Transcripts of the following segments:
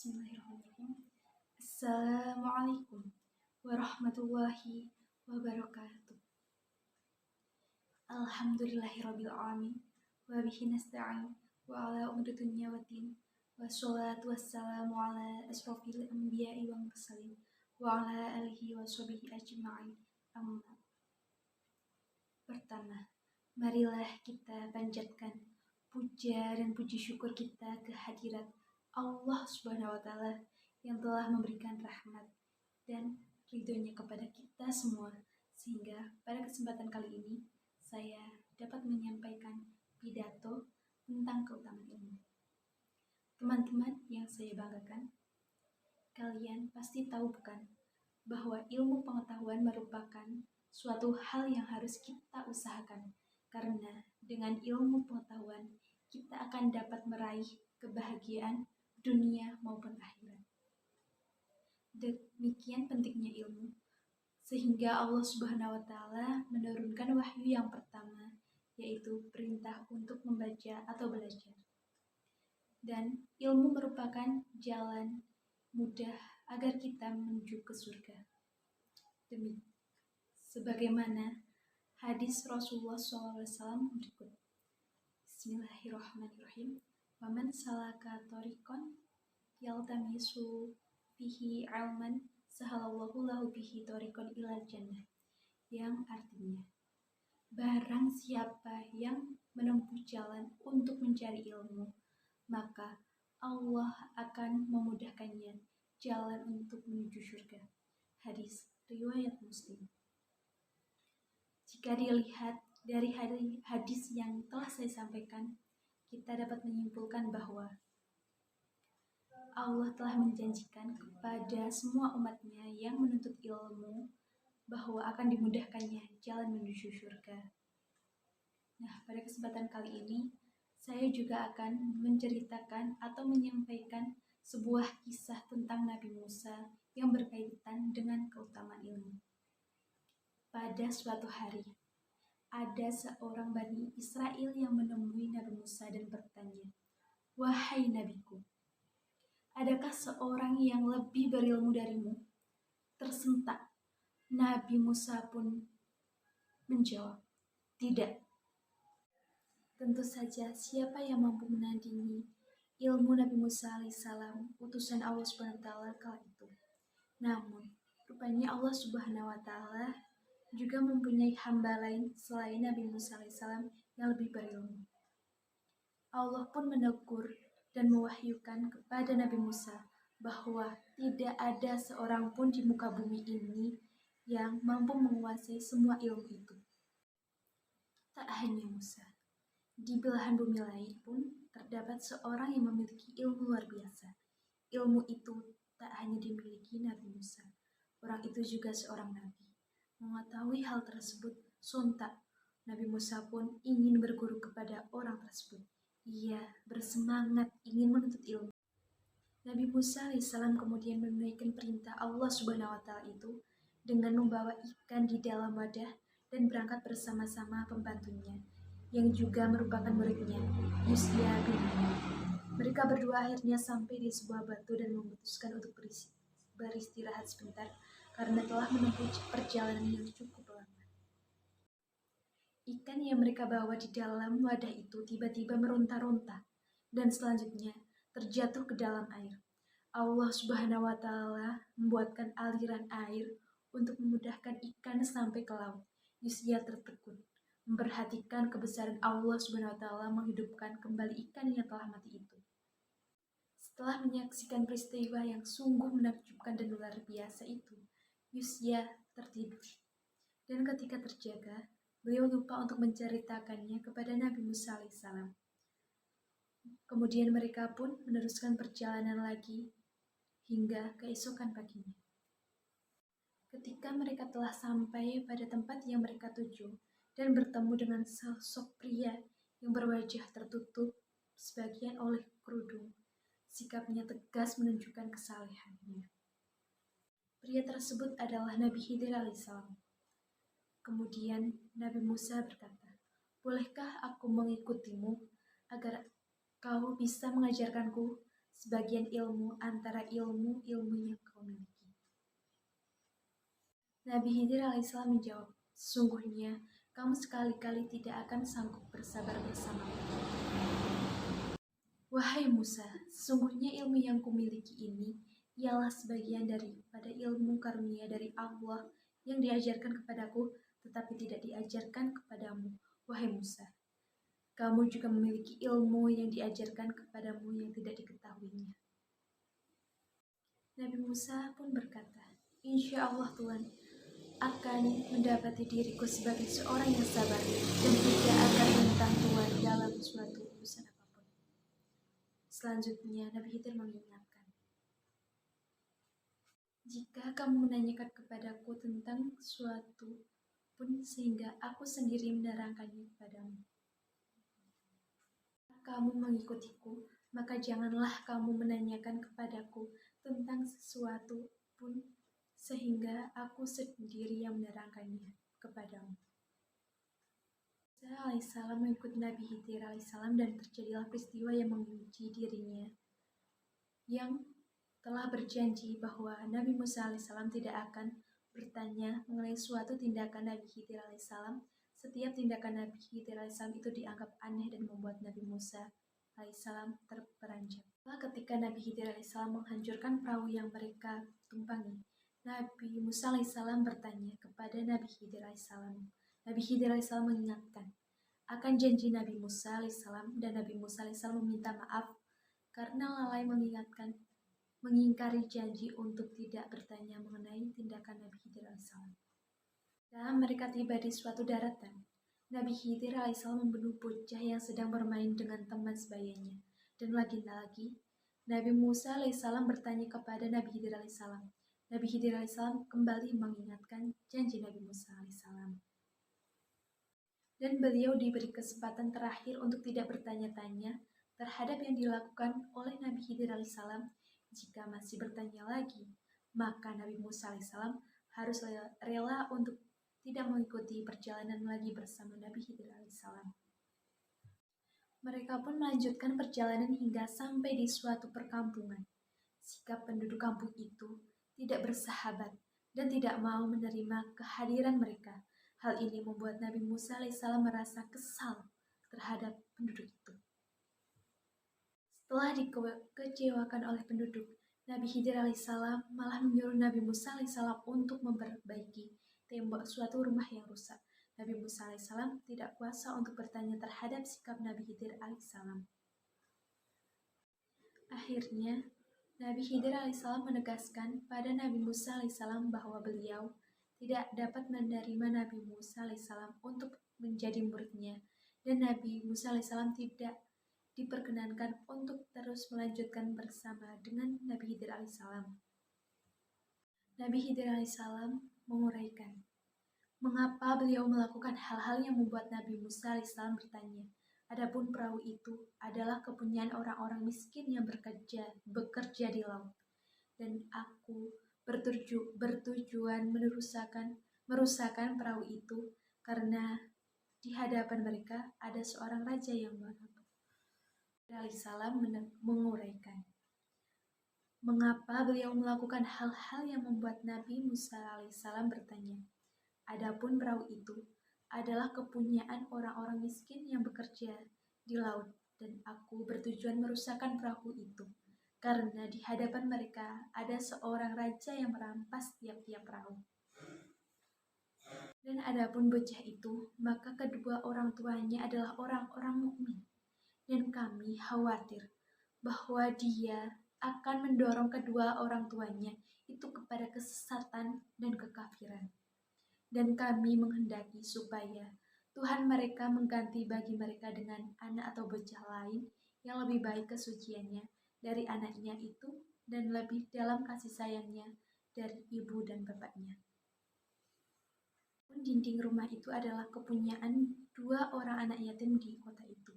Bismillahirrahmanirrahim. Assalamualaikum warahmatullahi wabarakatuh. Alhamdulillahirabbil alamin wa bihi nasta'in wa ala umuri dunya waddin wassalatu wassalamu ala asrofil anbiya'i wal mursalin wa ala alihi wa sahbihi ajma'in. Amma. Pertama, marilah kita panjatkan puja dan puji syukur kita ke hadirat Allah Subhanahu wa Ta'ala yang telah memberikan rahmat dan ridhonya kepada kita semua, sehingga pada kesempatan kali ini saya dapat menyampaikan pidato tentang keutamaan ilmu. Teman-teman yang saya banggakan, kalian pasti tahu bukan bahwa ilmu pengetahuan merupakan suatu hal yang harus kita usahakan, karena dengan ilmu pengetahuan kita akan dapat meraih kebahagiaan dunia maupun akhirat. Demikian pentingnya ilmu, sehingga Allah Subhanahu wa Ta'ala menurunkan wahyu yang pertama, yaitu perintah untuk membaca atau belajar. Dan ilmu merupakan jalan mudah agar kita menuju ke surga. Sebagaimana hadis Rasulullah SAW berikut. Bismillahirrahmanirrahim. Waman salaka thoriqan yaltamisu fihi ilman sahalallahu lahu bihi thoriqan ilal jannah, yang artinya, barang siapa yang menempuh jalan untuk mencari ilmu, maka Allah akan memudahkannya jalan untuk menuju surga. Hadis riwayat Muslim. Jika dilihat dari hadis yang telah saya sampaikan, kita dapat menyimpulkan bahwa Allah telah menjanjikan kepada semua umatnya yang menuntut ilmu bahwa akan dimudahkannya jalan menuju surga. Nah, pada kesempatan kali ini, saya juga akan menceritakan atau menyampaikan sebuah kisah tentang Nabi Musa yang berkaitan dengan keutamaan ilmu. Pada suatu hari, ada seorang Bani Israel yang menemui Nabi Musa dan bertanya, "Wahai Nabiku, adakah seorang yang lebih berilmu darimu?" Tersentak, Nabi Musa pun menjawab, "Tidak." Tentu saja, siapa yang mampu menandingi ilmu Nabi Musa alaihissalam, utusan Allah Subhanahu wa Ta'ala kala itu. Namun, rupanya Allah Subhanahu wa Ta'ala juga mempunyai hamba lain selain Nabi Musa alaihissalam yang lebih berilmu. Allah pun menegur dan mewahyukan kepada Nabi Musa bahwa tidak ada seorang pun di muka bumi ini yang mampu menguasai semua ilmu itu. Tak hanya Musa, di belahan bumi lain pun terdapat seorang yang memiliki ilmu luar biasa. Ilmu itu tak hanya dimiliki Nabi Musa, orang itu juga seorang nabi. Mengetahui hal tersebut, sontak Nabi Musa pun ingin berguru kepada orang tersebut. Ia bersemangat ingin menuntut ilmu. Nabi Musa alaihissalam kemudian menunaikan perintah Allah Subhanahu wa Ta'ala itu dengan membawa ikan di dalam wadah dan berangkat bersama-sama pembantunya, yang juga merupakan muridnya, Yusya bin Nun. Mereka berdua akhirnya sampai di sebuah batu dan memutuskan untuk beristirahat sebentar karena telah menempuh perjalanan yang cukup lama. Ikan yang mereka bawa di dalam wadah itu tiba-tiba meronta-ronta dan selanjutnya terjatuh ke dalam air. Allah Subhanahu wa Ta'ala membuatkan aliran air untuk memudahkan ikan sampai ke laut. Yusya tertegun, memperhatikan kebesaran Allah Subhanahu wa Ta'ala menghidupkan kembali ikan yang telah mati itu. Setelah menyaksikan peristiwa yang sungguh menakjubkan dan luar biasa itu, Yusya tertidur. Dan ketika terjaga, beliau lupa untuk menceritakannya kepada Nabi Musa alaihissalam. Kemudian mereka pun meneruskan perjalanan lagi hingga keesokan paginya. Ketika mereka telah sampai pada tempat yang mereka tuju dan bertemu dengan sosok pria yang berwajah tertutup sebagian oleh kerudung, sikapnya tegas menunjukkan kesalehannya. Pria tersebut adalah Nabi Khidir alaihissalam. Kemudian Nabi Musa berkata, "Bolehkah aku mengikutimu agar kau bisa mengajarkanku sebagian ilmu antara ilmu-ilmu yang kau miliki. Nabi Khidir alaihissalam menjawab, sesungguhnya kamu sekali-kali tidak akan sanggup bersabar bersamaku. Wahai Musa, sesungguhnya ilmu yang kumiliki ini ialah sebagian daripada ilmu karunia dari Allah yang diajarkan kepadaku, tetapi tidak diajarkan kepadamu, wahai Musa. Kamu juga memiliki ilmu yang diajarkan kepadamu yang tidak diketahuinya. Nabi Musa pun berkata, insya Allah Tuhan akan mendapati diriku sebagai seorang yang sabar dan tidak akan menentang Tuhan dalam suatu urusan apapun. Selanjutnya Nabi Khidir mengingatkan, jika kamu menanyakan kepadaku tentang suatu pun sehingga aku sendiri menerangkannya kepadamu, kamu mengikutiku, maka janganlah kamu menanyakan kepadaku tentang sesuatu pun sehingga aku sendiri yang menerangkannya kepadamu. Musa alaihissalam mengikuti Nabi Khidir alaihissalam dan terjadilah peristiwa yang menguji dirinya yang telah berjanji bahwa Nabi Musa alaihissalam tidak akan bertanya mengenai suatu tindakan Nabi Khidir alaihissalam. Setiap tindakan Nabi Khidir alaihissalam itu dianggap aneh dan membuat Nabi Musa alaihissalam terperanjat. Ketika Nabi Khidir alaihissalam menghancurkan perahu yang mereka tumpangi, Nabi Musa alaihissalam bertanya kepada Nabi Khidir alaihissalam. Nabi Khidir alaihissalam mengingatkan akan janji Nabi Musa alaihissalam dan Nabi Musa alaihissalam meminta maaf karena lalai mengingkari janji untuk tidak bertanya mengenai tindakan Nabi Khidir alaihissalam. Dan mereka tiba di suatu daratan. Nabi Khidir alaihissalam membunuh bocah yang sedang bermain dengan teman sebayanya. Dan lagi-lagi, Nabi Musa alaihissalam bertanya kepada Nabi Khidir alaihissalam. Nabi Khidir alaihissalam kembali mengingatkan janji Nabi Musa alaihissalam. Dan beliau diberi kesempatan terakhir untuk tidak bertanya-tanya terhadap yang dilakukan oleh Nabi Khidir alaihissalam. Jika masih bertanya lagi, maka Nabi Musa alaihissalam harus rela untuk tidak mengikuti perjalanan lagi bersama Nabi Khidir alaihissalam. Mereka pun melanjutkan perjalanan hingga sampai di suatu perkampungan. Sikap penduduk kampung itu tidak bersahabat dan tidak mau menerima kehadiran mereka. Hal ini membuat Nabi Musa alaihissalam merasa kesal terhadap penduduk itu. Setelah dikecewakan oleh penduduk, Nabi Khidir alaihissalam malah menyuruh Nabi Musa alaihissalam untuk memperbaiki tembok suatu rumah yang rusak. Nabi Musa alaihissalam tidak kuasa untuk bertanya terhadap sikap Nabi Khidir alaihissalam. Akhirnya, Nabi Khidir alaihissalam menegaskan pada Nabi Musa alaihissalam bahwa beliau tidak dapat menerima Nabi Musa alaihissalam untuk menjadi muridnya, dan Nabi Musa alaihissalam tidak diperkenankan untuk terus melanjutkan bersama dengan Nabi Khidir alaihissalam. Nabi Khidir alaihissalam menguraikan mengapa beliau melakukan hal-hal yang membuat Nabi Musa alaihissalam bertanya. Adapun perahu itu adalah kepunyaan orang-orang miskin yang bekerja di laut, dan aku bertujuan merusakkan perahu itu karena di hadapan mereka ada seorang raja yang marah. Alaihissalam menguraikan mengapa beliau melakukan hal-hal yang membuat Nabi Musa alaihissalam bertanya. Adapun perahu itu adalah kepunyaan orang-orang miskin yang bekerja di laut, dan aku bertujuan merusakkan perahu itu karena di hadapan mereka ada seorang raja yang merampas tiap-tiap perahu. Dan adapun bocah itu, maka kedua orang tuanya adalah orang-orang mukmin, dan kami khawatir bahwa dia akan mendorong kedua orang tuanya itu kepada kesesatan dan kekafiran. Dan kami menghendaki supaya Tuhan mereka mengganti bagi mereka dengan anak atau bocah lain yang lebih baik kesuciannya dari anaknya itu dan lebih dalam kasih sayangnya dari ibu dan bapaknya. Dinding rumah itu adalah kepunyaan dua orang anak yatim di kota itu,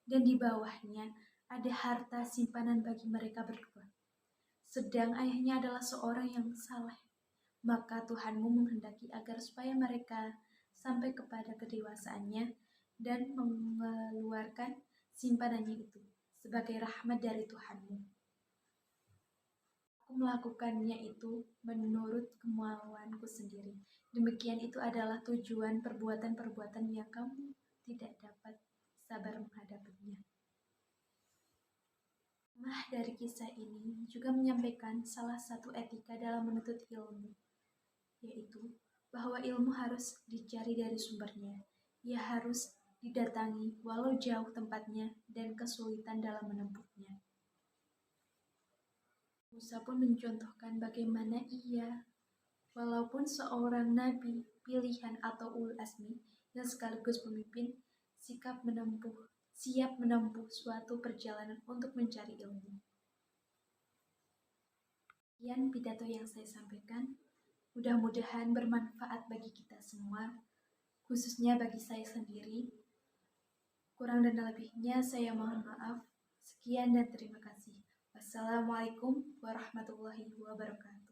dan di bawahnya ada harta simpanan bagi mereka berdua. Sedang ayahnya adalah seorang yang saleh. Maka Tuhanmu menghendaki agar supaya mereka sampai kepada kedewasaannya dan mengeluarkan simpanannya itu sebagai rahmat dari Tuhanmu. melakukannya itu menurut kemauanku sendiri. Demikian itu adalah tujuan perbuatan-perbuatan yang kamu tidak dapat sabar menghadapinya. Hikmah dari kisah ini juga menyampaikan salah satu etika dalam menuntut ilmu, yaitu bahwa ilmu harus dicari dari sumbernya. Ia harus didatangi walau jauh tempatnya dan kesulitan dalam menempuhnya. Musa pun mencontohkan bagaimana ia, walaupun seorang nabi pilihan atau ulul azmi yang sekaligus pemimpin, siap menempuh suatu perjalanan untuk mencari ilmu. Sekian pidato yang saya sampaikan. Mudah-mudahan bermanfaat bagi kita semua, khususnya bagi saya sendiri. Kurang dan lebihnya saya mohon maaf. Sekian dan terima kasih. Wassalamualaikum warahmatullahi wabarakatuh.